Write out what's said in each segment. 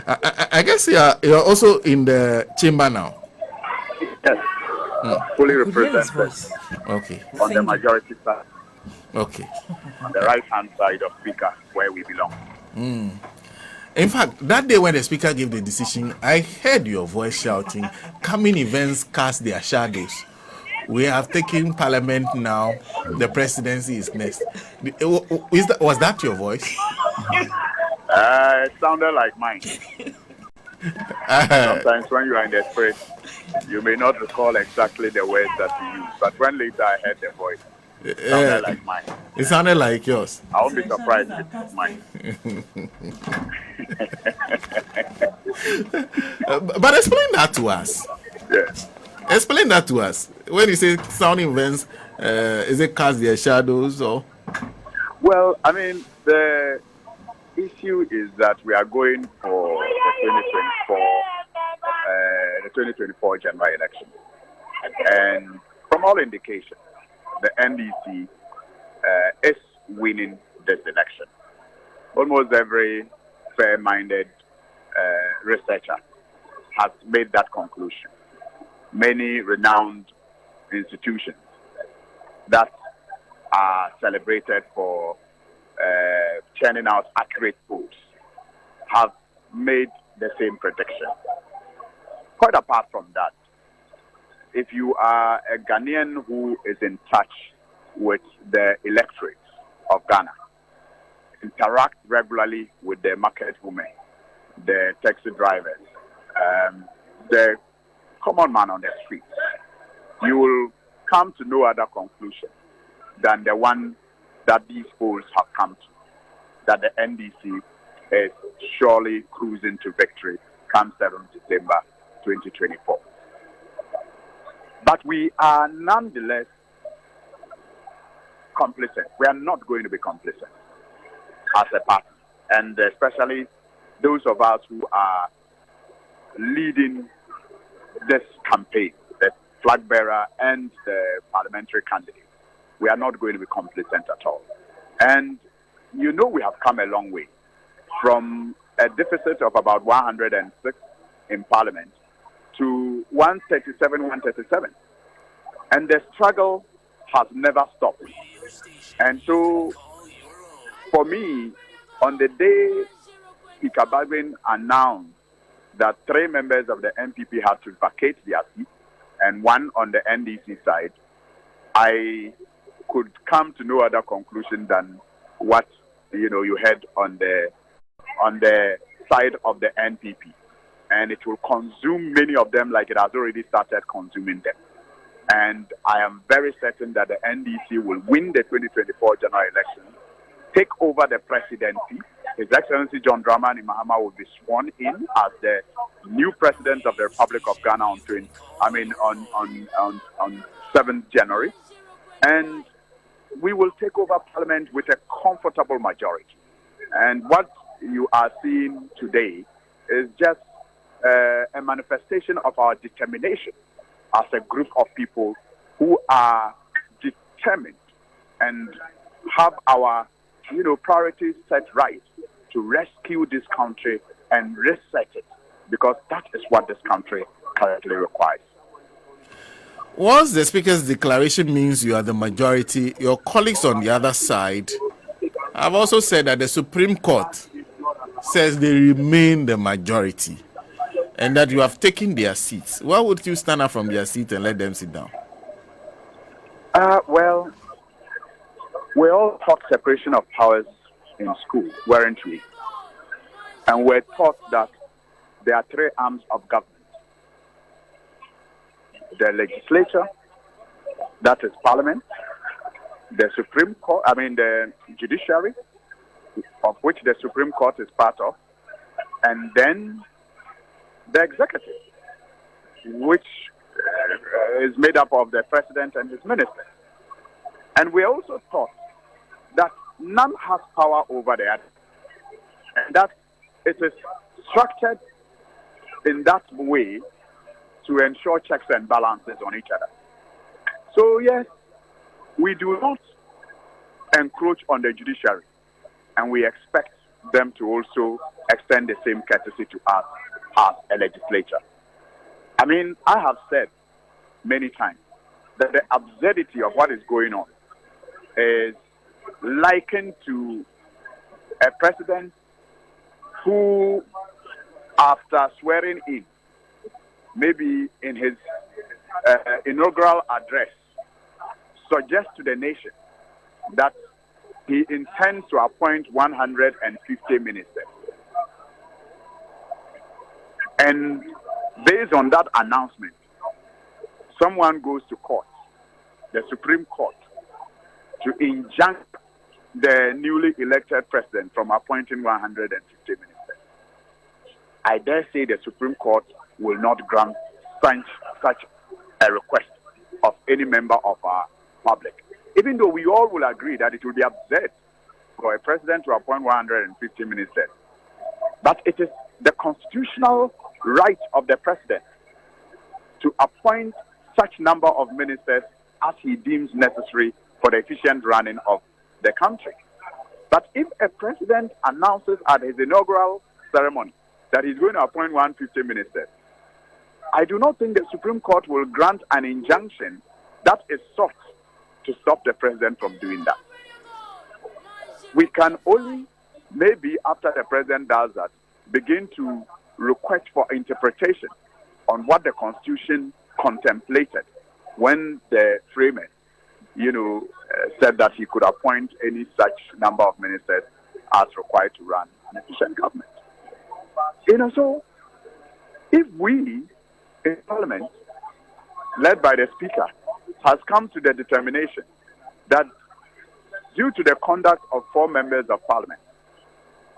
I guess you're also in the chamber now. Yes, fully I could hear his represented voice. Okay. on the Singing. majority side, Okay. on the right-hand side of Speaker, where we belong. In fact, that day when the speaker gave the decision, I heard your voice shouting, "Coming events cast their shadows. We have taken parliament now. The presidency is next." Was that your voice? It sounded like mine. Sometimes when you are in the spirit, you may not recall exactly the words that you use, but when later I heard the voice, it sounded like mine. It sounded like yours. I won't be surprised if it's mine. But explain that to us. Yes. Explain that to us. When you say sound events, is it cast their shadows or? Well, I mean, the issue is that we are going for the 2024 general election. And from all indications, the NDC is winning this election. Almost every fair-minded researcher has made that conclusion. Many renowned institutions that are celebrated for churning out accurate polls have made the same prediction. Quite apart from that, if you are a Ghanaian who is in touch with the electorate of Ghana, interact regularly with the market women, the taxi drivers, the common man on the streets, you will come to no other conclusion than the one that these polls have come to, that the NDC is surely cruising to victory come 7th December 2024. But we are nonetheless complicit. We are not going to be complicit as a party, and especially those of us who are leading this campaign, the flag bearer and the parliamentary candidate. We are not going to be complacent at all. And you know we have come a long way from a deficit of about 106 in Parliament to 137, 137. And the struggle has never stopped. And so, for me, on the day Speaker Baldwin announced that 3 members of the MPP had to vacate their seat and 1 on the NDC side, I could come to no other conclusion than what you heard on the side of the NPP, and it will consume many of them like it has already started consuming them. And I am very certain that the NDC will win the 2024 general election, take over the presidency. His Excellency John Dramani Mahama will be sworn in as the new president of the Republic of Ghana on 7th January, and we will take over Parliament with a comfortable majority. And what you are seeing today is just a manifestation of our determination as a group of people who are determined and have our priorities set right to rescue this country and reset it, because that is what this country currently requires. Once the Speaker's declaration means you are the majority, your colleagues on the other side have also said that the Supreme Court says they remain the majority and that you have taken their seats. Why would you stand up from their seat and let them sit down? Well, we all taught separation of powers in school, weren't we? And we're taught that there are 3 arms of government. The legislature, that is Parliament, the Supreme Court, the judiciary, of which the Supreme Court is part of, and then the executive, which is made up of the president and his ministers. And we also taught that none has power over the other, and that it is structured in that way to ensure checks and balances on each other. So yes, we do not encroach on the judiciary, and we expect them to also extend the same courtesy to us as a legislature. I mean, I have said many times that the absurdity of what is going on is likened to a president who, after swearing in, maybe in his inaugural address, suggests to the nation that he intends to appoint 150 ministers. And based on that announcement, someone goes to court, the Supreme Court, to injunct the newly elected president from appointing 150 ministers. I dare say the Supreme Court will not grant such a request of any member of our public. Even though we all will agree that it will be absurd for a president to appoint 150 ministers. But it is the constitutional right of the president to appoint such number of ministers as he deems necessary for the efficient running of the country. But if a president announces at his inaugural ceremony that he's going to appoint 150 ministers, I do not think the Supreme Court will grant an injunction that is sought to stop the president from doing that. We can only, maybe after the president does that, begin to request for interpretation on what the Constitution contemplated when the framers, said that he could appoint any such number of ministers as required to run an efficient government. So if we in Parliament, led by the Speaker, has come to the determination that due to the conduct of 4 members of Parliament,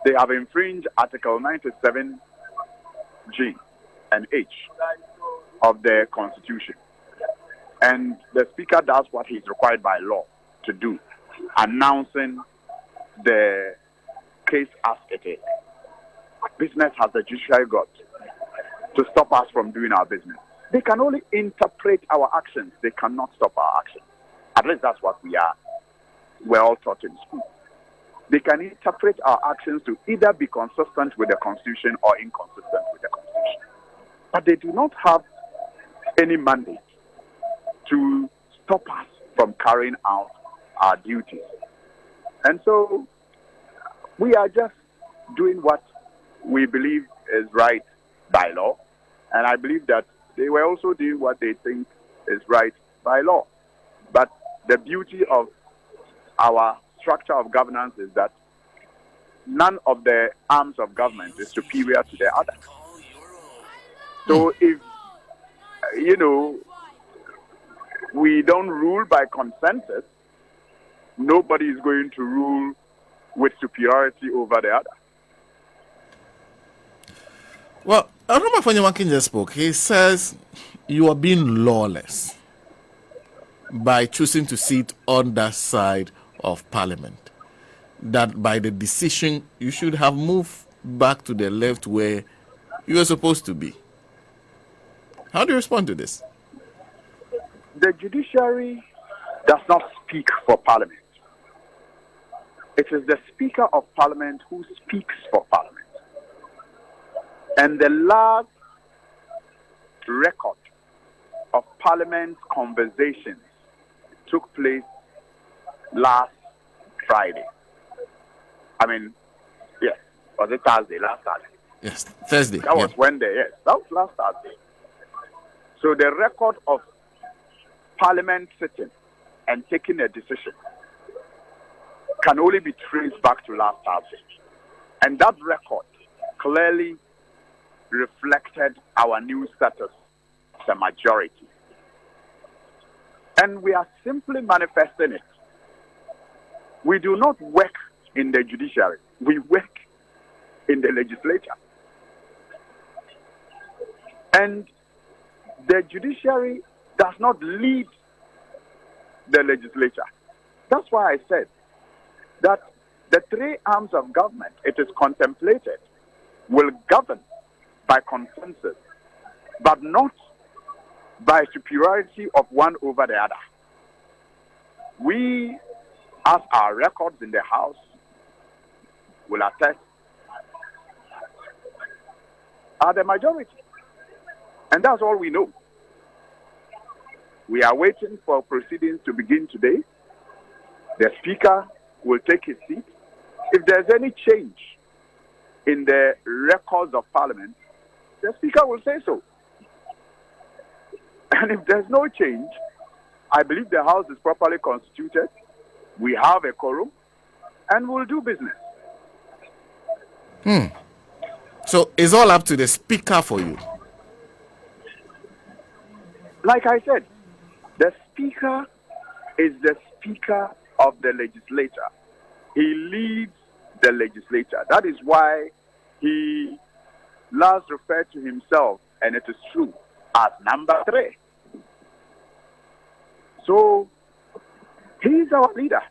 they have infringed Article 97G and H of the Constitution. And the Speaker does what he is required by law to do, announcing the case as it is. What business has the judiciary got to stop us from doing our business? They can only interpret our actions. They cannot stop our actions. At least that's what we're all taught in school. They can interpret our actions to either be consistent with the Constitution or inconsistent with the Constitution. But they do not have any mandate to stop us from carrying out our duties. And so we are just doing what we believe is right by law. And I believe that they were also doing what they think is right by law. But the beauty of our structure of governance is that none of the arms of government is superior to the other. So if, we don't rule by consensus, nobody is going to rule with superiority over the other. Well, Aroma Fanyawakin just spoke. He says you are being lawless by choosing to sit on that side of Parliament. That by the decision, you should have moved back to the left where you were supposed to be. How do you respond to this? The judiciary does not speak for Parliament. It is the Speaker of Parliament who speaks for Parliament. And the last record of Parliament's conversations took place last Friday. Was it Thursday? Last Thursday. Yes, Thursday. That was Wednesday, yes. That was last Thursday. So the record of Parliament sitting and taking a decision can only be traced back to last Thursday. And that record clearly reflected our new status as a majority. And we are simply manifesting it. We do not work in the judiciary. We work in the legislature. And the judiciary does not lead the legislature. That's why I said that the 3 arms of government, it is contemplated, will govern by consensus, but not by superiority of one over the other. We, as our records in the House will attest, are the majority. And that's all we know. We are waiting for proceedings to begin today. The Speaker will take his seat. If there's any change in the records of Parliament, the Speaker will say so. And if there's no change, I believe the House is properly constituted. We have a quorum, and we'll do business. So it's all up to the Speaker for you. Like I said, the Speaker is the Speaker of the legislature. He leads the legislature. That is why he last referred to himself, and it is true, as number 3. So he's our leader.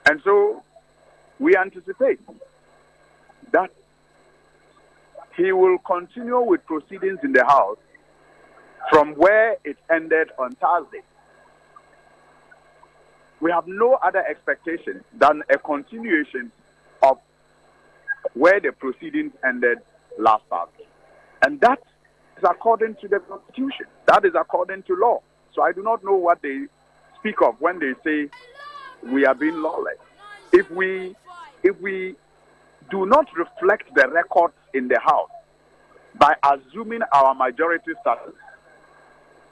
And so we anticipate that he will continue with proceedings in the House from where it ended on Thursday. We have no other expectation than a continuation of where the proceedings ended last Thursday. And that is according to the Constitution. That is according to law. So I do not know what they speak of when they say we are being lawless. If we do not reflect the records in the House by assuming our majority status,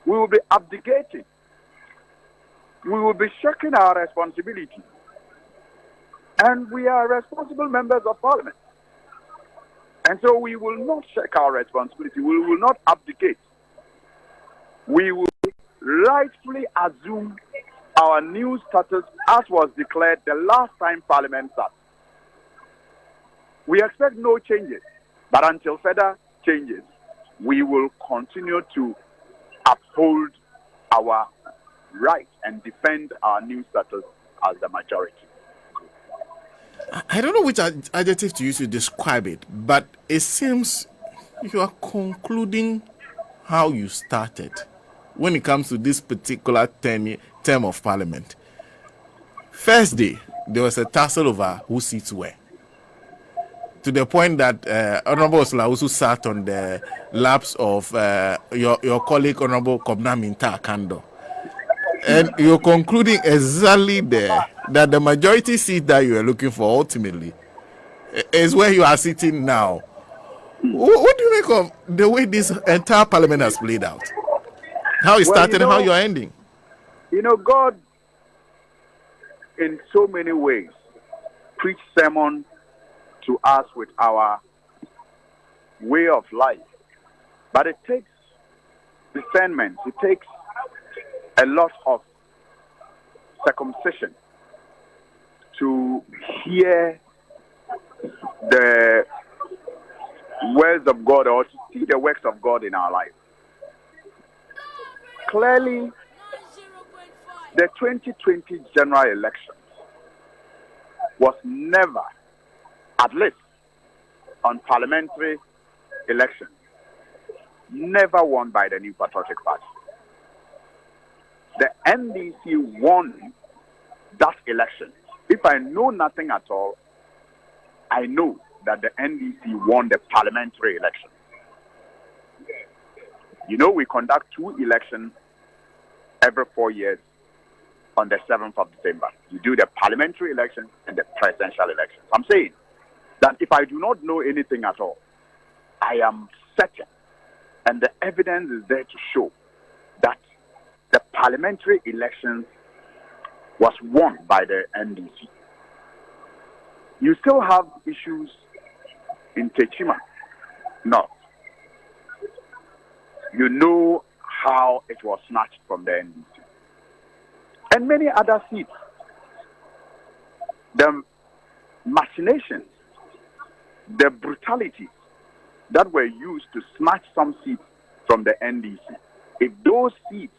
we will be abdicating. We will be shirking our responsibility. And we are responsible members of Parliament. And so we will not shirk our responsibility. We will not abdicate. We will rightfully assume our new status as was declared the last time Parliament sat. We expect no changes, but until further changes, we will continue to uphold our right and defend our new status as the majority. I don't know which adjective to use to describe it, but it seems you are concluding how you started when it comes to this particular term of Parliament. First day, there was a tussle over whose seats were, to the point that Honorable Slausu sat on the laps of your colleague, Honorable Kobna Minta Kando. And you're concluding exactly there that the majority seat that you are looking for ultimately is where you are sitting now. What do you make of the way this entire Parliament has played out? How it started and how you are ending? You know, God, in so many ways, preached sermon to us with our way of life. But it takes discernment. It takes a lot of circumcision to hear the words of God or to see the works of God in our life. Clearly, the 2020 general election was never, at least on parliamentary elections, never won by the New Patriotic Party. The NDC won that election. If I know nothing at all, I know that the NDC won the parliamentary election. You know, we conduct 2 elections every 4 years on the 7th of December. You do the parliamentary election and the presidential election. I'm saying that if I do not know anything at all, I am certain, and the evidence is there to show that the parliamentary elections was won by the NDC. You still have issues in Techima North. You know how it was snatched from the NDC. And many other seats. The machinations, the brutality that were used to snatch some seats from the NDC, if those seats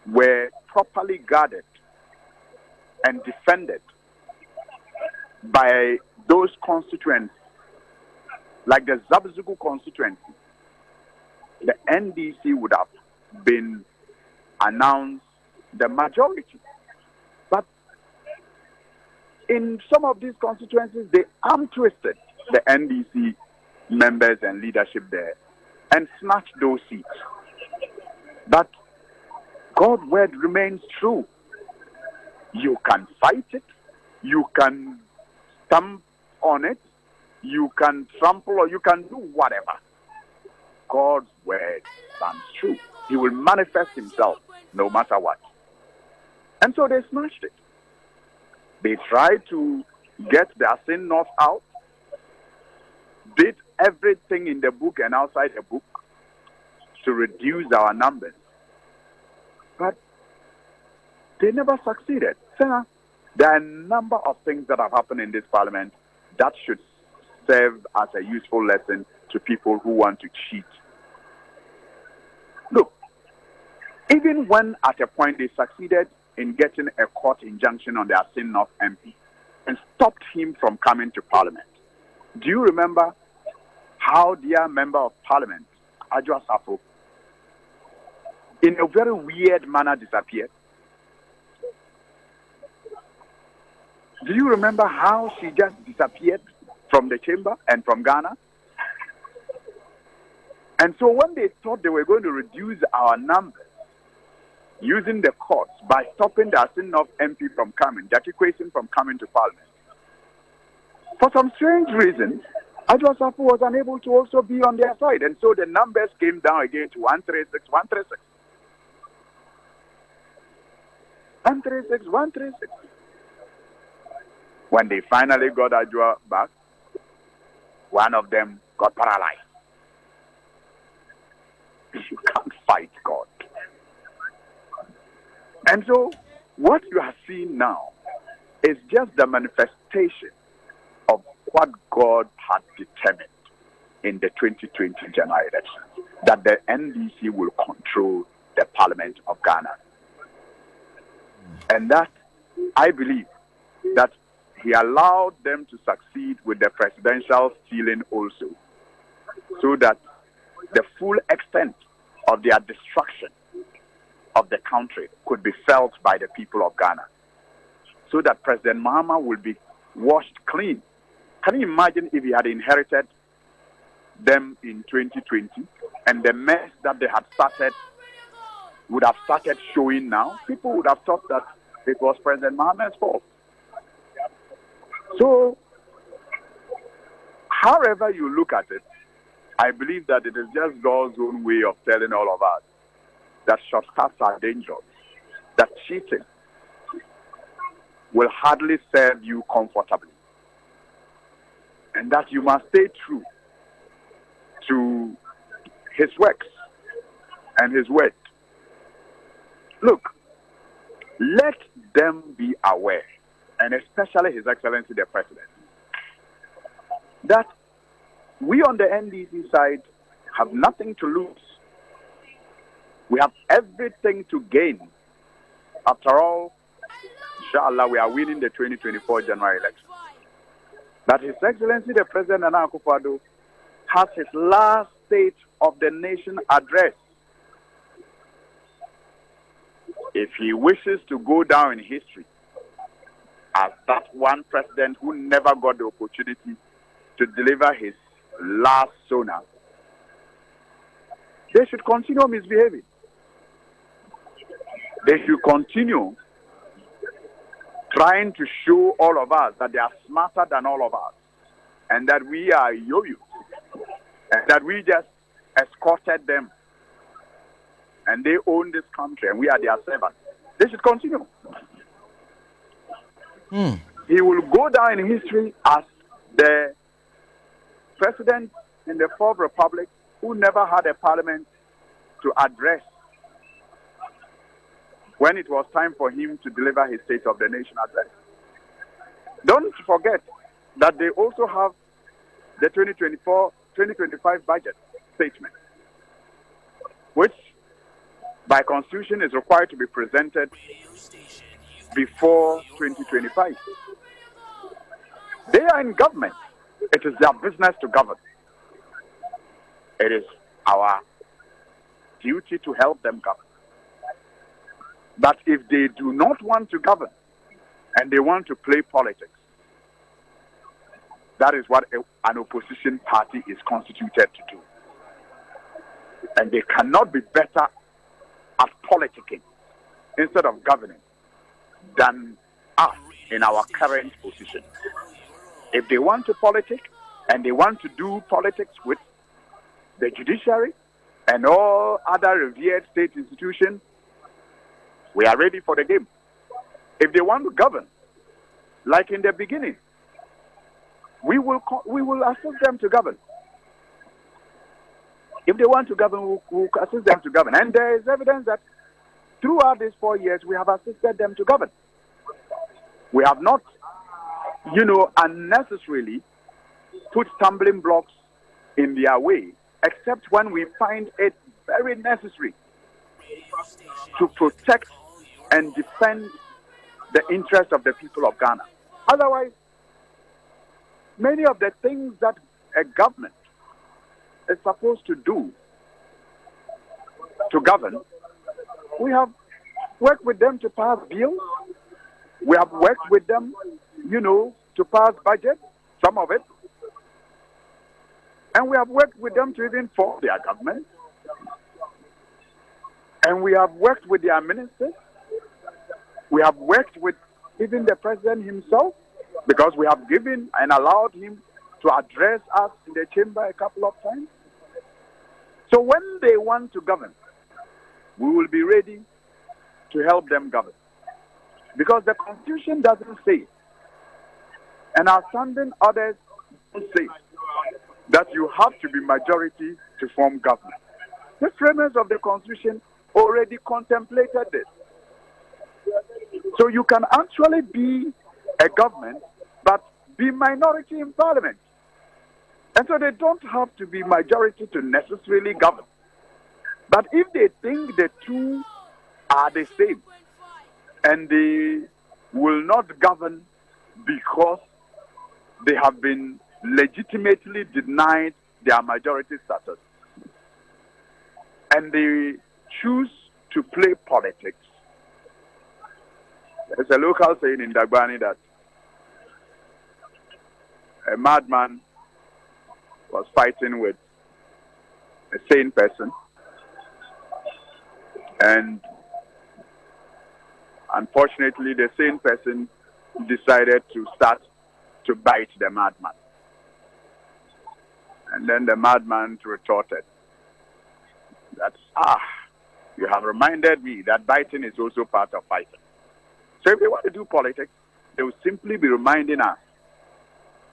were properly guarded and defended by those constituents, like the Zabzugu constituency, the NDC would have been announced the majority. But in some of these constituencies, they arm twisted the NDC members and leadership there and snatch those seats. But God's word remains true. You can fight it, you can stamp on it, you can trample, or you can do whatever. God's word stands true. He will manifest himself no matter what. And so they snatched it. They tried to get their sin north out, did everything in the book and outside the book to reduce our numbers. But they never succeeded. So, there are a number of things that have happened in this parliament that should serve as a useful lesson to people who want to cheat. Look, even when at a point they succeeded in getting a court injunction on their Sin North MP and stopped him from coming to parliament, do you remember how their member of parliament, Adwoa Safo, in a very weird manner disappeared? Do you remember how she just disappeared from the chamber and from Ghana? And so when they thought they were going to reduce our numbers using the courts by stopping the Sin North MP from coming, Jackie Quayson from coming to parliament, for some strange reason, Adwoa Safo was unable to also be on their side. And so the numbers came down again to 136, 136. 136, 136. When they finally got Adwoa back, one of them got paralyzed. You can't fight God. And so, what you are seeing now is just the manifestation of what God had determined in the 2020 general election, that the NDC will control the Parliament of Ghana. And that, I believe, that he allowed them to succeed with the presidential stealing also, so that the full extent of their destruction of the country could be felt by the people of Ghana, so that President Mahama will be washed clean. Can you imagine if he had inherited them in 2020 and the mess that they had started would have started showing now? People would have thought that it was President Mahama's fault. So, however you look at it, I believe that it is just God's own way of telling all of us that shortcuts are dangerous, that cheating will hardly serve you comfortably, and that you must stay true to his works and his word. Look, let them be aware, and especially His Excellency the President, that we on the NDC side have nothing to lose. We have everything to gain. After all, inshallah, we are winning the 2024 general election. That His Excellency the President Nana Akufo-Addo has his last State of the Nation address. If he wishes to go down in history as that one president who never got the opportunity to deliver his last sona, they should continue misbehaving. They should continue trying to show all of us that they are smarter than all of us, and that we are yo-yos, and that we just escorted them, and they own this country, and we are their servants. They should continue. He will go down in history as the president in the Fourth Republic who never had a parliament to address when it was time for him to deliver his State of the Nation address. Don't forget that they also have the 2024-2025 budget statement, which by Constitution is required to be presented before 2025. They are in government. It is their business to govern. It is our duty to help them govern. But if they do not want to govern and they want to play politics, That is what an opposition party is constituted to do. And they cannot be better at politicking instead of governing than us in our current position. If they want to politic and they want to do politics with the judiciary and all other revered state institutions, we are ready for the game. If they want to govern, like in the beginning, we will assist them to govern. If they want to govern, we'll assist them to govern. And there is evidence that throughout these 4 years, we have assisted them to govern. We have not, unnecessarily put stumbling blocks in their way, except when we find it very necessary to protect and defend the interests of the people of Ghana. Otherwise, many of the things that a government is supposed to do to govern, we have worked with them to pass bills. We have worked with them, to pass budget, some of it. And we have worked with them to even form their government. And we have worked with their ministers. We have worked with even the president himself, because we have given and allowed him to address us in the chamber a couple of times. So when they want to govern, we will be ready to help them govern. Because the Constitution doesn't say, and our standing orders don't say, that you have to be majority to form government. The framers of the Constitution already contemplated this. So you can actually be a government, but be minority in parliament. And so they don't have to be majority to necessarily govern. But if they think the two are the same, and they will not govern because they have been legitimately denied their majority status, and they choose to play politics. There's a local saying in Dagbani that a madman was fighting with a sane person, and unfortunately the sane person decided to start to bite the madman. And then the madman retorted that, you have reminded me that biting is also part of fighting. So if they want to do politics, they will simply be reminding us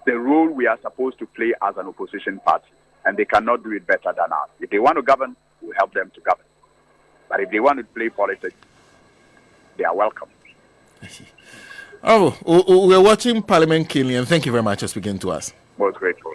the role we are supposed to play as an opposition party. And they cannot do it better than us. If they want to govern, we'll help them to govern. But if they want to play politics, they are welcome. Oh, we're watching Parliament keenly, and thank you very much for speaking to us. Most grateful.